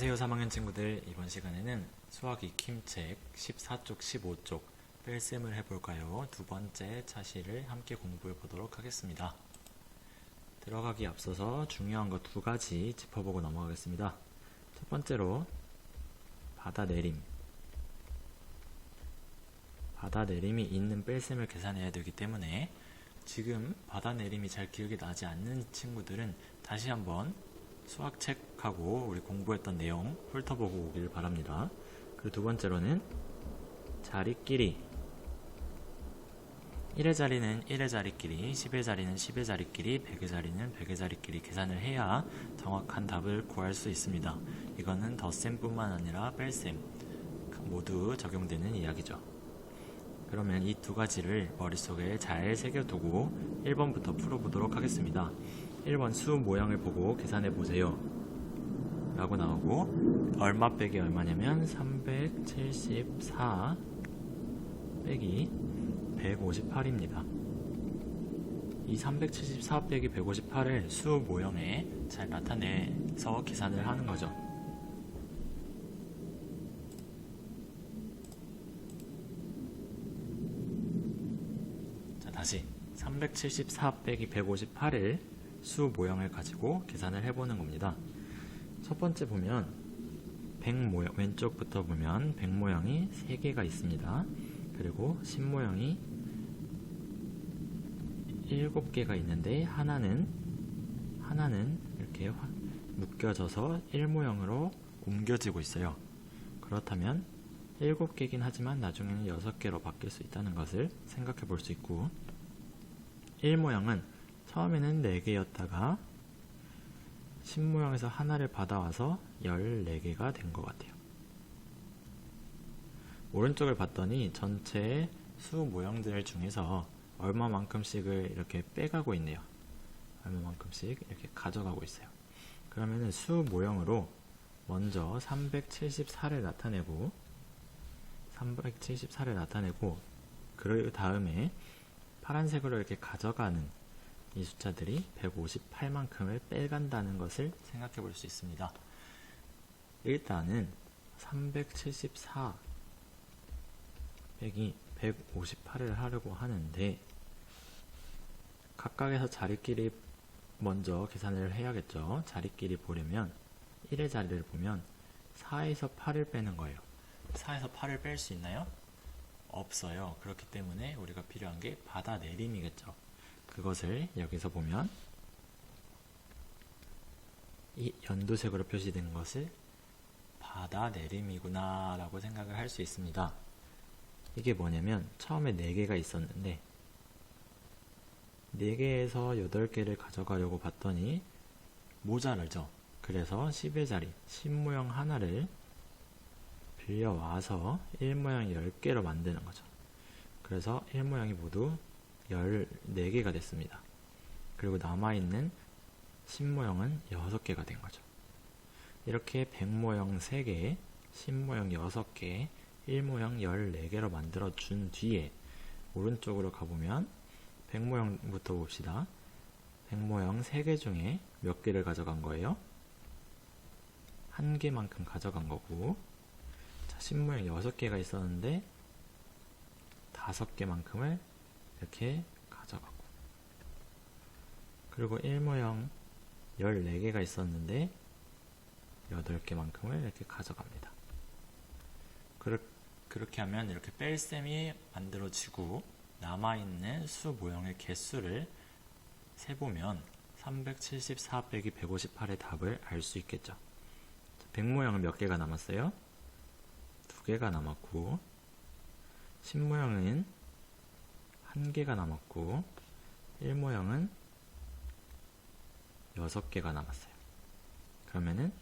안녕하세요 3학년 친구들. 이번 시간에는 수학 익힘책 14쪽 15쪽 뺄셈을 해볼까요? 두 번째 차시를 함께 공부해 보도록 하겠습니다. 들어가기 앞서서 중요한 거 두 가지 짚어보고 넘어가겠습니다. 첫 번째로 받아내림이 있는 뺄셈을 계산해야 되기 때문에 지금 받아내림이 잘 기억이 나지 않는 친구들은 다시 한번 수학책하고 우리 공부했던 내용 훑어보고 오길 바랍니다. 그리고 두 번째로는 자리끼리 1의 자리는 1의 자리끼리, 10의 자리는 10의 자리끼리, 100의 자리는 100의 자리끼리 계산을 해야 정확한 답을 구할 수 있습니다. 이거는 덧셈뿐만 아니라 뺄셈 모두 적용되는 이야기죠. 그러면 이 두 가지를 머릿속에 잘 새겨두고 1번부터 풀어보도록 하겠습니다. 1번 수 모양을 보고 계산해보세요 라고 나오고, 얼마 빼기 얼마냐면 374 빼기 158입니다. 이 374 빼기 158을 수 모형에 잘 나타내서 계산을 하는 거죠. 자, 다시 374 빼기 158을 수 모형을 가지고 계산을 해보는 겁니다. 첫 번째 보면 100 모형, 왼쪽부터 보면 100 모형이 3개가 있습니다. 그리고 10 모형이 7개가 있는데 하나는 이렇게 묶여져서 1 모형으로 옮겨지고 있어요. 그렇다면 7개긴 하지만 나중에는 6개로 바뀔 수 있다는 것을 생각해 볼 수 있고, 1 모형은 처음에는 4개였다가 10 모형에서 하나를 받아와서 14개가 된 것 같아요. 오른쪽을 봤더니 전체 수 모형들 중에서 얼마만큼씩을 이렇게 빼가고 있네요. 얼마만큼씩 이렇게 가져가고 있어요. 그러면은 수 모형으로 먼저 374를 나타내고 그 다음에 파란색으로 이렇게 가져가는 이 숫자들이 158만큼을 빼간다는 것을 생각해 볼 수 있습니다. 일단은 374 빼기 158을 하려고 하는데 각각에서 자리끼리 먼저 계산을 해야겠죠. 자리끼리 보려면 1의 자리를 보면 4에서 8을 빼는 거예요. 4에서 8을 뺄 수 있나요? 없어요. 그렇기 때문에 우리가 필요한 게 받아내림이겠죠. 그것을 여기서 보면 이 연두색으로 표시된 것을 받아내림이구나 라고 생각을 할 수 있습니다. 이게 뭐냐면 처음에 4개가 있었는데 4개에서 8개를 가져가려고 봤더니 모자라죠. 그래서 10의 자리, 10모형 하나를 빌려와서 1모형 10개로 만드는 거죠. 그래서 1모형이 모두 14개가 됐습니다. 그리고 남아있는 10모형은 6개가 된 거죠. 이렇게 100모형 3개, 10모형 6개, 1모형 14개로 만들어 준 뒤에 오른쪽으로 가보면 100모형부터 봅시다. 100모형 3개 중에 몇 개를 가져간 거예요? 1개만큼 가져간 거고, 자, 10모형 6개가 있었는데 5개만큼을 이렇게 가져가고, 그리고 1모형 14개가 있었는데 8개만큼을 이렇게 가져갑니다. 그렇게 하면 이렇게 뺄셈이 만들어지고 남아있는 수 모형의 개수를 세보면 374 빼기 158의 답을 알 수 있겠죠. 100모형은 몇 개가 남았어요? 2개가 남았고, 10모형은 1개가 남았고, 1모형은 6개가 남았어요. 그러면은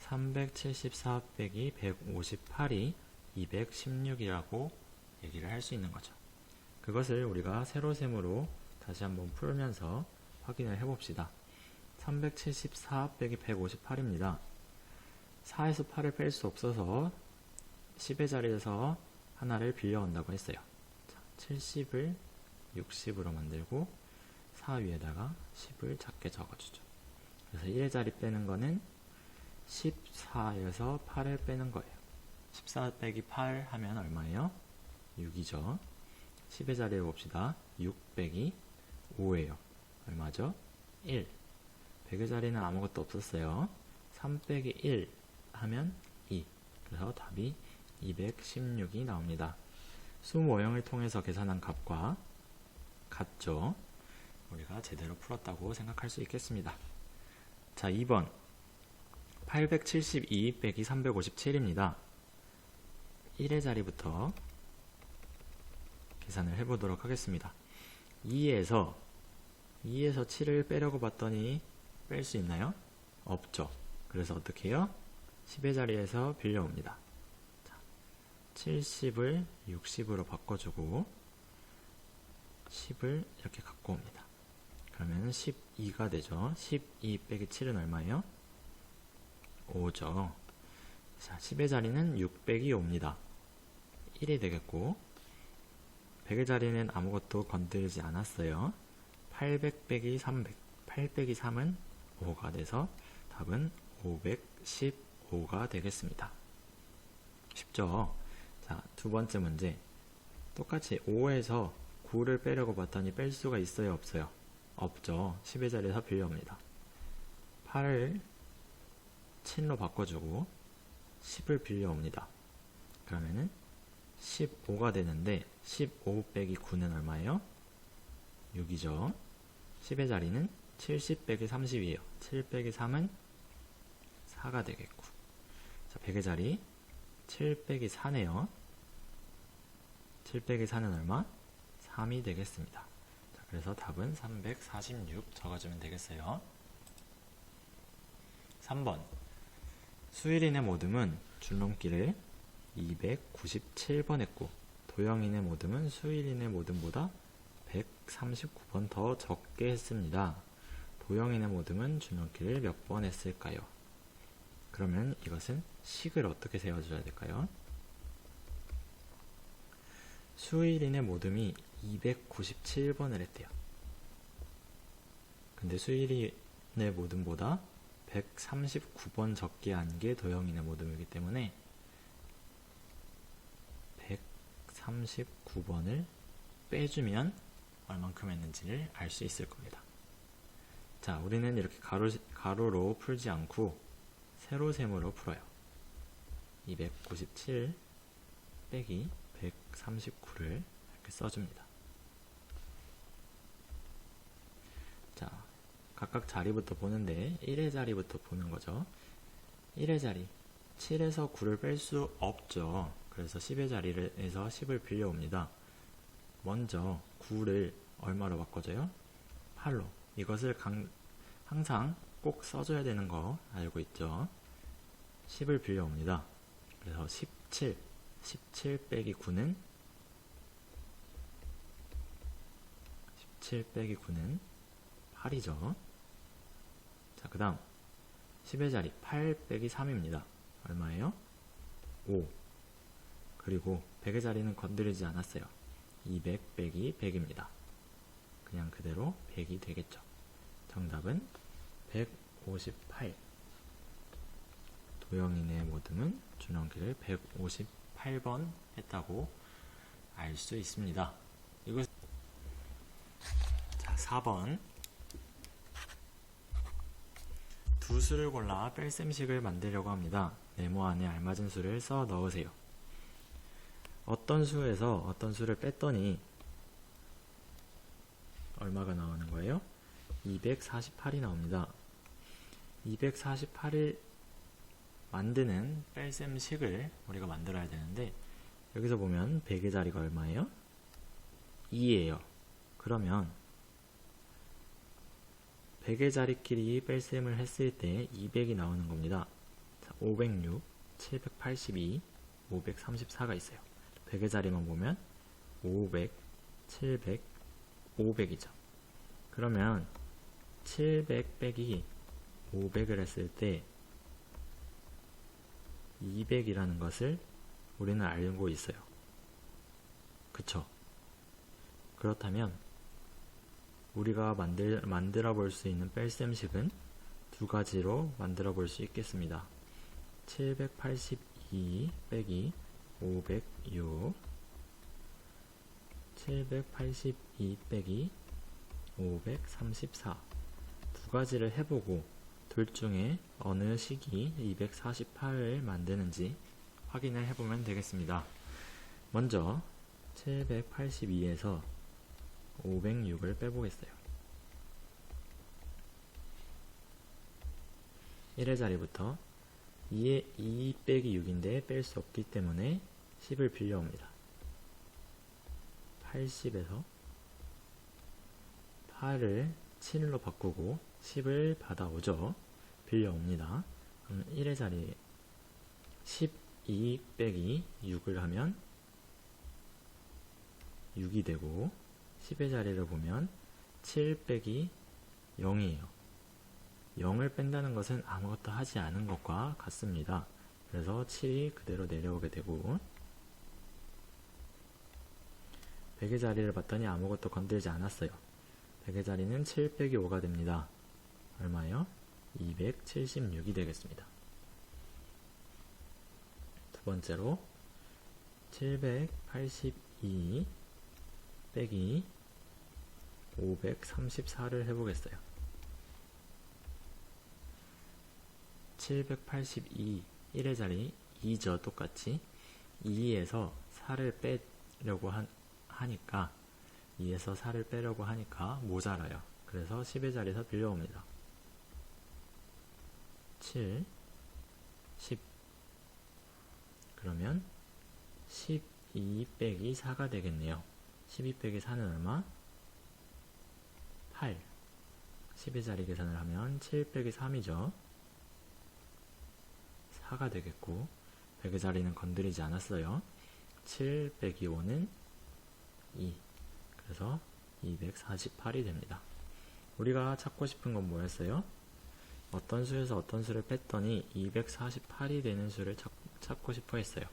374 빼기 158이 216이라고 얘기를 할 수 있는 거죠. 그것을 우리가 세로셈으로 다시 한번 풀면서 확인을 해봅시다. 374 빼기 158입니다. 4에서 8을 뺄 수 없어서 10의 자리에서 하나를 빌려온다고 했어요. 70을 60으로 만들고 4 위에다가 10을 작게 적어주죠. 그래서 1의 자리 빼는 거는 14에서 8을 빼는 거예요. 14 빼기 8 하면 얼마예요? 6이죠. 10의 자리에 봅시다. 6 빼기 5예요. 얼마죠? 1. 100의 자리는 아무것도 없었어요. 3 빼기 1 하면 2. 그래서 답이 216이 나옵니다. 수 모형을 통해서 계산한 값과 같죠. 우리가 제대로 풀었다고 생각할 수 있겠습니다. 자, 2번 872 빼기 357입니다. 1의 자리부터 계산을 해보도록 하겠습니다. 2에서 7을 빼려고 봤더니 뺄 수 있나요? 없죠. 그래서 어떻게 해요? 10의 자리에서 빌려옵니다. 자, 70을 60으로 바꿔주고 10을 이렇게 갖고 옵니다. 그러면 12가 되죠. 12 빼기 7은 얼마예요? 5죠. 자, 10의 자리는 6 빼기 5입니다. 1이 되겠고 100의 자리는 아무것도 건드리지 않았어요. 800 빼기 300 8 빼기 3은 5가 돼서 답은 515가 되겠습니다. 쉽죠? 자, 두 번째 문제 똑같이 5에서 9를 빼려고 봤더니 뺄 수가 있어요? 없어요? 없죠. 10의 자리에서 빌려옵니다. 8을 7로 바꿔주고 10을 빌려옵니다. 그러면은 15가 되는데 15 빼기 9는 얼마예요? 6이죠. 10의 자리는 70 빼기 30이에요. 7 빼기 3은 4가 되겠고 자, 100의 자리 7 빼기 4네요. 7 빼기 4는 얼마? 3이 되겠습니다. 자, 그래서 답은 346 적어주면 되겠어요. 3번 수일인의 모듬은 줄넘기를 297번 했고 도형인의 모듬은 수일인의 모듬보다 139번 더 적게 했습니다. 도형인의 모듬은 줄넘기를 몇 번 했을까요? 그러면 이것은 식을 어떻게 세워줘야 될까요? 수일인의 모듬이 297번을 했대요. 근데 수일인의 모듬보다 139번 적게 한 게 도형인의 모듬이기 때문에 139번을 빼주면 얼만큼 했는지를 알 수 있을 겁니다. 자, 우리는 이렇게 가로로 풀지 않고 세로셈으로 풀어요. 297 빼기 139를 이렇게 써줍니다. 자, 각각 자리부터 보는데 1의 자리부터 보는 거죠. 1의 자리 7에서 9를 뺄 수 없죠. 그래서 10의 자리에서 10을 빌려옵니다. 먼저 9를 얼마로 바꿔줘요? 8로. 이것을 항상 꼭 써줘야 되는 거 알고 있죠? 10을 빌려옵니다. 그래서 17 빼기 9는 17 빼기 9는 8이죠. 자, 그 다음 10의 자리 8 빼기 3입니다. 얼마예요? 5. 그리고 100의 자리는 건드리지 않았어요. 200 빼기 100입니다. 그냥 그대로 100이 되겠죠. 정답은 158. 도형인의 모듬은 줄넘기를 158번 했다고 알 수 있습니다. 이거 자, 4번 두 수를 골라 뺄셈식을 만들려고 합니다. 네모 안에 알맞은 수를 써 넣으세요. 어떤 수에서 어떤 수를 뺐더니 얼마가 나오는 거예요? 248이 나옵니다. 248을 만드는 뺄셈식을 우리가 만들어야 되는데 여기서 보면 100의 자리가 얼마예요? 2예요. 그러면 100의 자리끼리 뺄셈을 했을 때 200이 나오는 겁니다. 506, 782, 534가 있어요. 100의 자리만 보면 500, 700, 500이죠. 그러면 700 빼기 500을 했을 때 200이라는 것을 우리는 알고 있어요. 그쵸? 그렇다면 우리가 만들어 볼 수 있는 뺄셈식은 두 두 가지로 만들어 볼 수 있겠습니다. 782 빼기 506, 782 빼기 534. 두 가지를 해보고 둘 중에 어느 식이 248을 만드는지 확인을 해보면 되겠습니다. 먼저 782에서 506을 빼보겠어요. 1의 자리부터 2 빼기 6인데 뺄 수 없기 때문에 10을 빌려옵니다. 80에서 8을 7로 바꾸고 10을 받아오죠. 빌려옵니다. 그럼 1의 자리에 12 빼기 6을 하면 6이 되고 10의 자리를 보면 7 빼기 0이에요. 0을 뺀다는 것은 아무것도 하지 않은 것과 같습니다. 그래서 7이 그대로 내려오게 되고 100의 자리를 봤더니 아무것도 건들지 않았어요. 100의 자리는 7 빼기 5가 됩니다. 얼마요? 276이 되겠습니다. 두 번째로 782 빼기 534를 해보겠어요. 782, 1의 자리 2죠. 똑같이 2에서 4를 빼려고 하니까 2에서 4를 빼려고 하니까 모자라요. 그래서 10의 자리에서 빌려옵니다. 7, 10. 그러면 12 빼기 4가 되겠네요. 12 빼기 4는 얼마? 8. 10의 자리 계산을 하면 7 빼기 3이죠. 4가 되겠고 100의 자리는 건드리지 않았어요. 7 빼기 5는 2. 그래서 248이 됩니다. 우리가 찾고 싶은 건 뭐였어요? 어떤 수에서 어떤 수를 뺐더니 248이 되는 수를 찾고 싶어 했어요.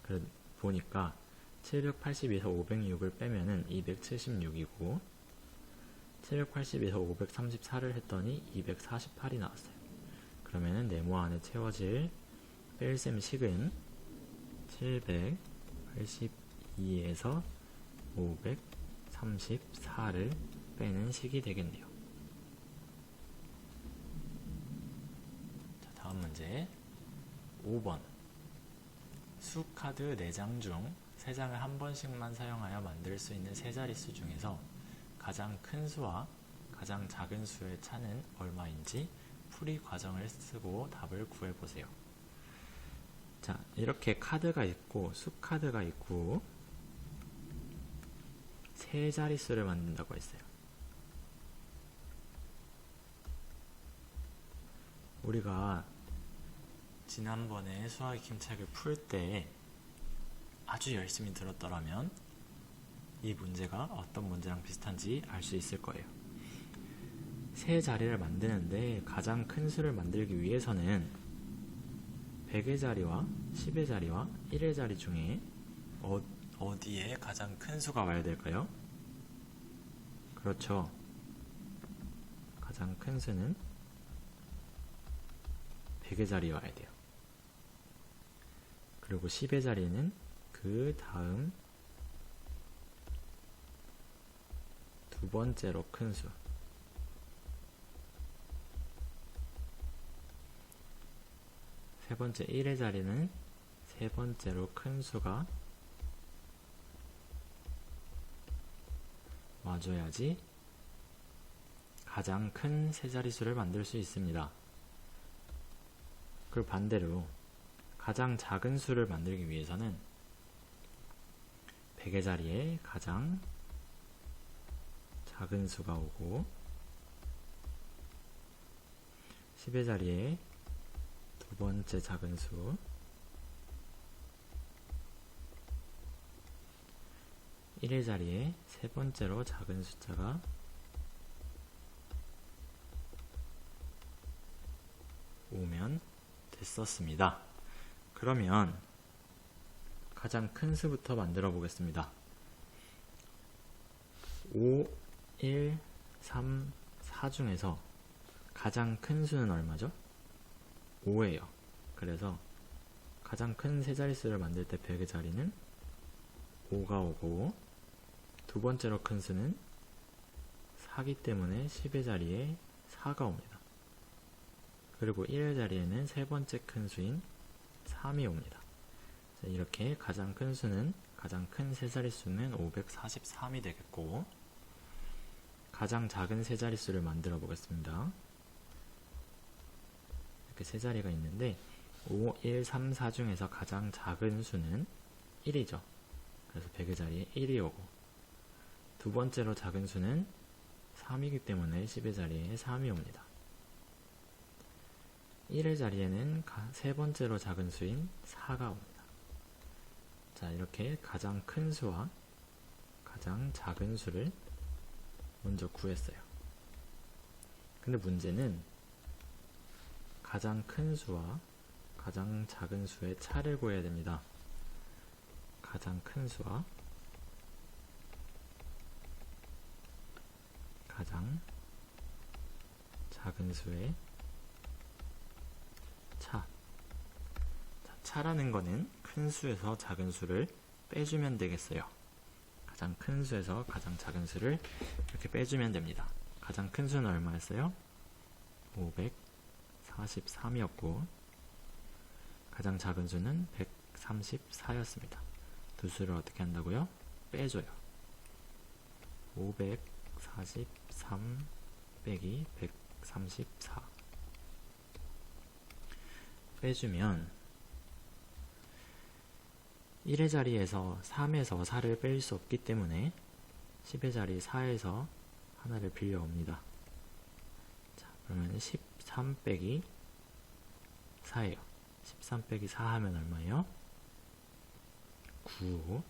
그래 보니까 782에서 506을 빼면은 276이고 782에서 534를 했더니 248이 나왔어요. 그러면은 네모 안에 채워질 뺄셈 식은 782에서 534를 빼는 식이 되겠네요. 자, 다음 문제 5번. 수카드 4장 중 3장을 한 번씩만 사용하여 만들 수 있는 세 자릿수 중에서 가장 큰 수와 가장 작은 수의 차는 얼마인지 풀이 과정을 쓰고 답을 구해보세요. 자, 이렇게 카드가 있고 수카드가 있고 세 자릿수를 만든다고 했어요. 우리가 지난번에 수학 익힘책을 풀 때 아주 열심히 들었더라면 이 문제가 어떤 문제랑 비슷한지 알 수 있을 거예요. 세 자리를 만드는데 가장 큰 수를 만들기 위해서는 100의 자리와 10의 자리와 1의 자리 중에 어디에 가장 큰 수가 와야 될까요? 그렇죠. 가장 큰 수는 100의 자리에 와야 돼요. 그리고 10의 자리는 그 다음 두 번째로 큰 수. 세 번째 1의 자리는 세 번째로 큰 수가 와줘야지 가장 큰 세 자릿수를 만들 수 있습니다. 그리고 반대로 가장 작은 수를 만들기 위해서는 100의 자리에 가장 작은 수가 오고 10의 자리에 두 번째 작은 수, 1의 자리에 세 번째로 작은 숫자가 오면 됐었습니다. 그러면 가장 큰 수부터 만들어 보겠습니다. 5, 1, 3, 4 중에서 가장 큰 수는 얼마죠? 5예요. 그래서 가장 큰 세 자릿수를 만들 때 100의 자리는 5가 오고, 두 번째로 큰 수는 4기 때문에 10의 자리에 4가 옵니다. 그리고 1의 자리에는 세 번째 큰 수인 3이 옵니다. 자, 이렇게 가장 큰 수는, 가장 큰 세 자릿수는 543이 되겠고, 가장 작은 세 자릿수를 만들어 보겠습니다. 이렇게 세 자리가 있는데 5, 1, 3, 4 중에서 가장 작은 수는 1이죠. 그래서 100의 자리에 1이 오고, 두 번째로 작은 수는 3이기 때문에 10의 자리에 3이 옵니다. 1의 자리에는 세 번째로 작은 수인 4가 옵니다. 자, 이렇게 가장 큰 수와 가장 작은 수를 먼저 구했어요. 근데 문제는 가장 큰 수와 가장 작은 수의 차를 구해야 됩니다. 가장 큰 수와 가장 작은 수의 차. 자, 차라는 거는 큰 수에서 작은 수를 빼주면 되겠어요. 가장 큰 수에서 가장 작은 수를 이렇게 빼주면 됩니다. 가장 큰 수는 얼마였어요? 543이었고, 가장 작은 수는 134였습니다. 두 수를 어떻게 한다고요? 빼줘요. 543 빼기 134 빼주면 1의 자리에서 3에서 4를 뺄 수 없기 때문에 10의 자리 4에서 하나를 빌려옵니다. 자, 그러면 13 빼기 4예요. 13 빼기 4 하면 얼마예요? 9.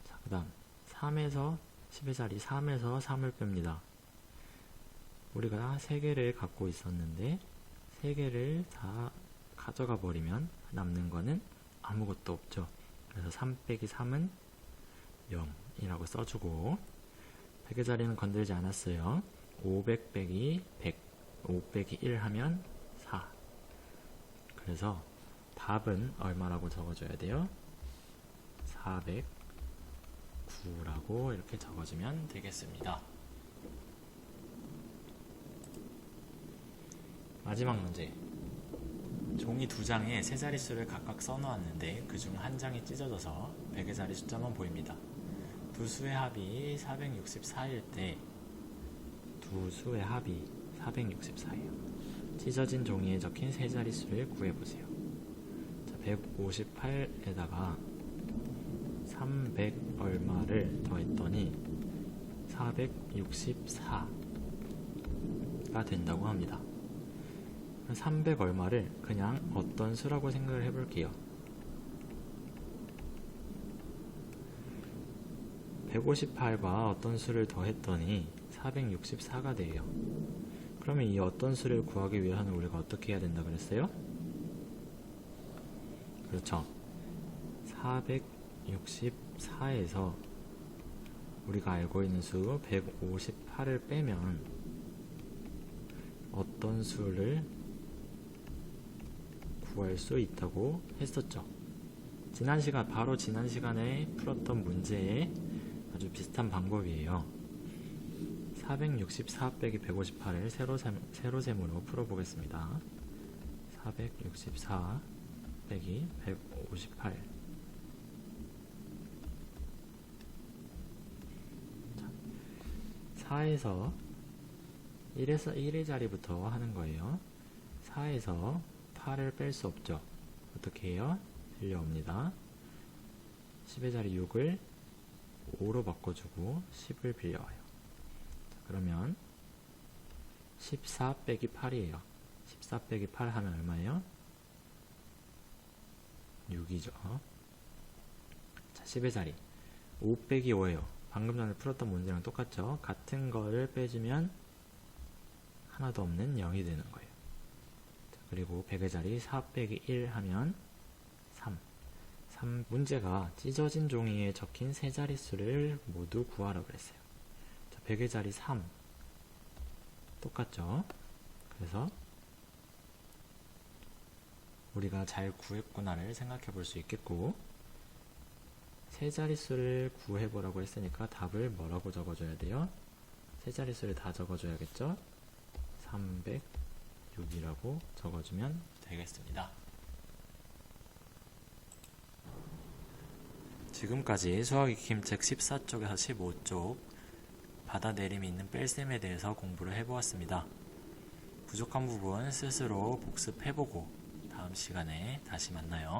자, 그 다음 3에서 10의 자리 3에서 3을 뺍니다. 우리가 3개를 갖고 있었는데 3개를 다 가져가 버리면 남는 거는 아무것도 없죠. 그래서 3 빼기 3은 0이라고 써주고, 100의 자리는 건들지 않았어요. 500 빼기 100, 5 빼기 1 하면 4. 그래서 답은 얼마라고 적어줘야 돼요? 409라고 이렇게 적어주면 되겠습니다. 마지막 문제. 종이 두 장에 세 자릿수를 각각 써놓았는데 그 중 한 장이 찢어져서 100의 자리 숫자만 보입니다. 두 수의 합이 464일 때 두 수의 합이 464예요. 찢어진 종이에 적힌 세 자릿수를 구해보세요. 자, 158에다가 300 얼마를 더했더니 464가 된다고 합니다. 300 얼마를 그냥 어떤 수라고 생각을 해볼게요. 158과 어떤 수를 더했더니 464가 돼요. 그러면 이 어떤 수를 구하기 위해서는 우리가 어떻게 해야 된다 그랬어요? 그렇죠. 464에서 우리가 알고 있는 수 158을 빼면 어떤 수를 구할 수 있다고 했었죠. 바로 지난 시간에 풀었던 문제에 아주 비슷한 방법이에요. 464 빼기 158을 세로셈으로 풀어보겠습니다. 464 빼기 158. 자, 4에서 1의 자리부터 하는 거예요. 4에서 8을 뺄 수 없죠. 어떻게 해요? 빌려옵니다. 10의 자리 6을 5로 바꿔주고 10을 빌려와요. 자, 그러면 14 빼기 8이에요. 14 빼기 8 하면 얼마예요? 6이죠. 자, 10의 자리 5 빼기 5예요. 방금 전에 풀었던 문제랑 똑같죠. 같은 거를 빼주면 하나도 없는 0이 되는 거예요. 자, 그리고 100의 자리 4 빼기 1 하면 3. 문제가 찢어진 종이에 적힌 세 자릿수를 모두 구하라 그랬어요. 자, 100의 자리 3 똑같죠. 그래서 우리가 잘 구했구나를 생각해 볼 수 있겠고, 세 자릿수를 구해보라고 했으니까 답을 뭐라고 적어줘야 돼요? 세 자릿수를 다 적어줘야겠죠? 306이라고 적어주면 되겠습니다. 지금까지 수학익힘책 14쪽에서 15쪽 받아내림이 있는 뺄셈에 대해서 공부를 해보았습니다. 부족한 부분 스스로 복습해보고 다음 시간에 다시 만나요.